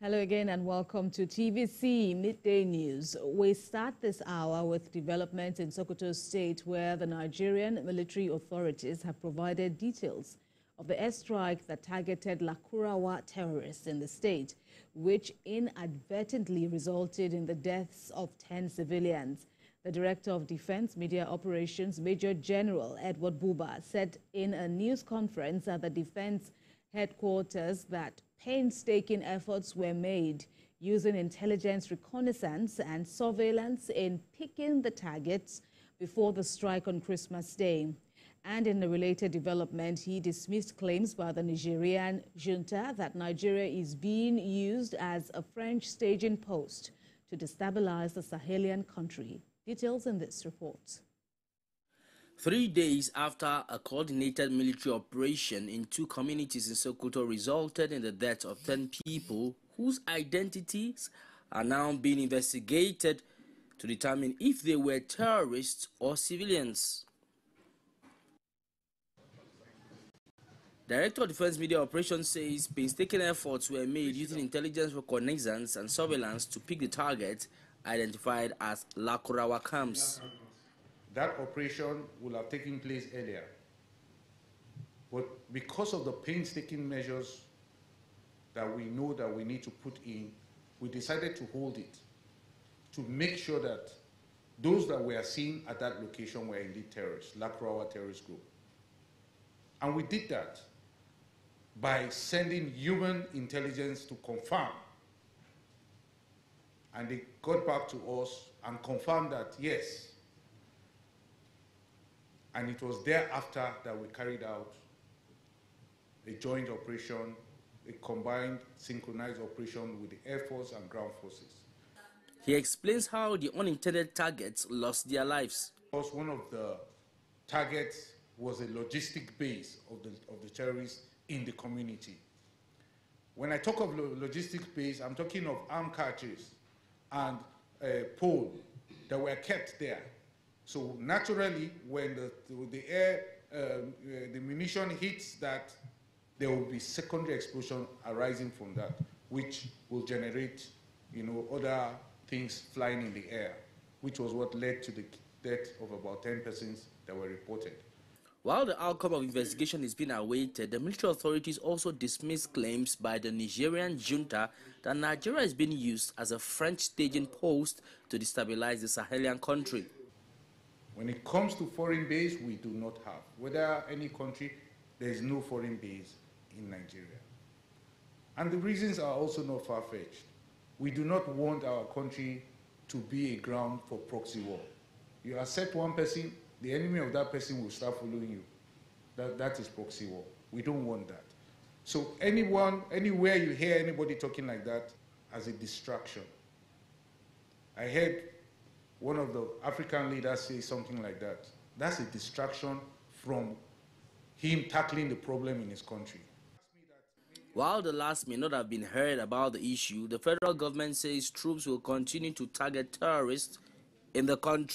Hello again and welcome to TVC Midday News. We start this hour with developments in Sokoto State, where the Nigerian military authorities have provided details of the airstrike that targeted Lakurawa terrorists in the state, which inadvertently resulted in the deaths of 10 civilians. The Director of Defense Media Operations, Major General Edward Buba, said in a news conference at the Defense Headquarters that painstaking efforts were made using intelligence reconnaissance and surveillance in picking the targets before the strike on Christmas Day. And in a related development, he dismissed claims by the Nigerian junta that Nigeria is being used as a French staging post to destabilize the Sahelian country. Details in this report. 3 days after a coordinated military operation in 2 communities in Sokoto resulted in the death of 10 people whose identities are now being investigated to determine if they were terrorists or civilians. Director of Defense Media Operations says painstaking efforts were made using intelligence reconnaissance and surveillance to pick the target identified as Lakurawa camps. That operation would have taken place earlier. But because of the painstaking measures that we know that we need to put in, we decided to hold it to make sure that those that were seen at that location were indeed terrorists, Lakurawa terrorist group. And we did that by sending human intelligence to confirm. And they got back to us and confirmed that, yes. And it was thereafter that we carried out a joint operation, a combined, synchronized operation with the Air Force and ground forces. He explains how the unintended targets lost their lives. Because one of the targets was a logistic base of the terrorists in the community. When I talk of logistic base, I'm talking of armed cartridges and pole that were kept there. So naturally, when the munition hits that, there will be secondary explosion arising from that, which will generate, other things flying in the air, which was what led to the death of about 10 persons that were reported. While the outcome of investigation is being awaited, the military authorities also dismissed claims by the Nigerian junta that Nigeria is being used as a French staging post to destabilize the Sahelian country. When it comes to foreign base, we do not have. Whether any country, there is no foreign base in Nigeria. And the reasons are also not far-fetched. We do not want our country to be a ground for proxy war. You accept one person, the enemy of that person will start following you. That is proxy war. We don't want that. So anywhere you hear anybody talking like that as a distraction. I heard one of the African leaders say something like that. That's a distraction from him tackling the problem in his country. While the last may not have been heard about the issue, the federal government says troops will continue to target terrorists in the country.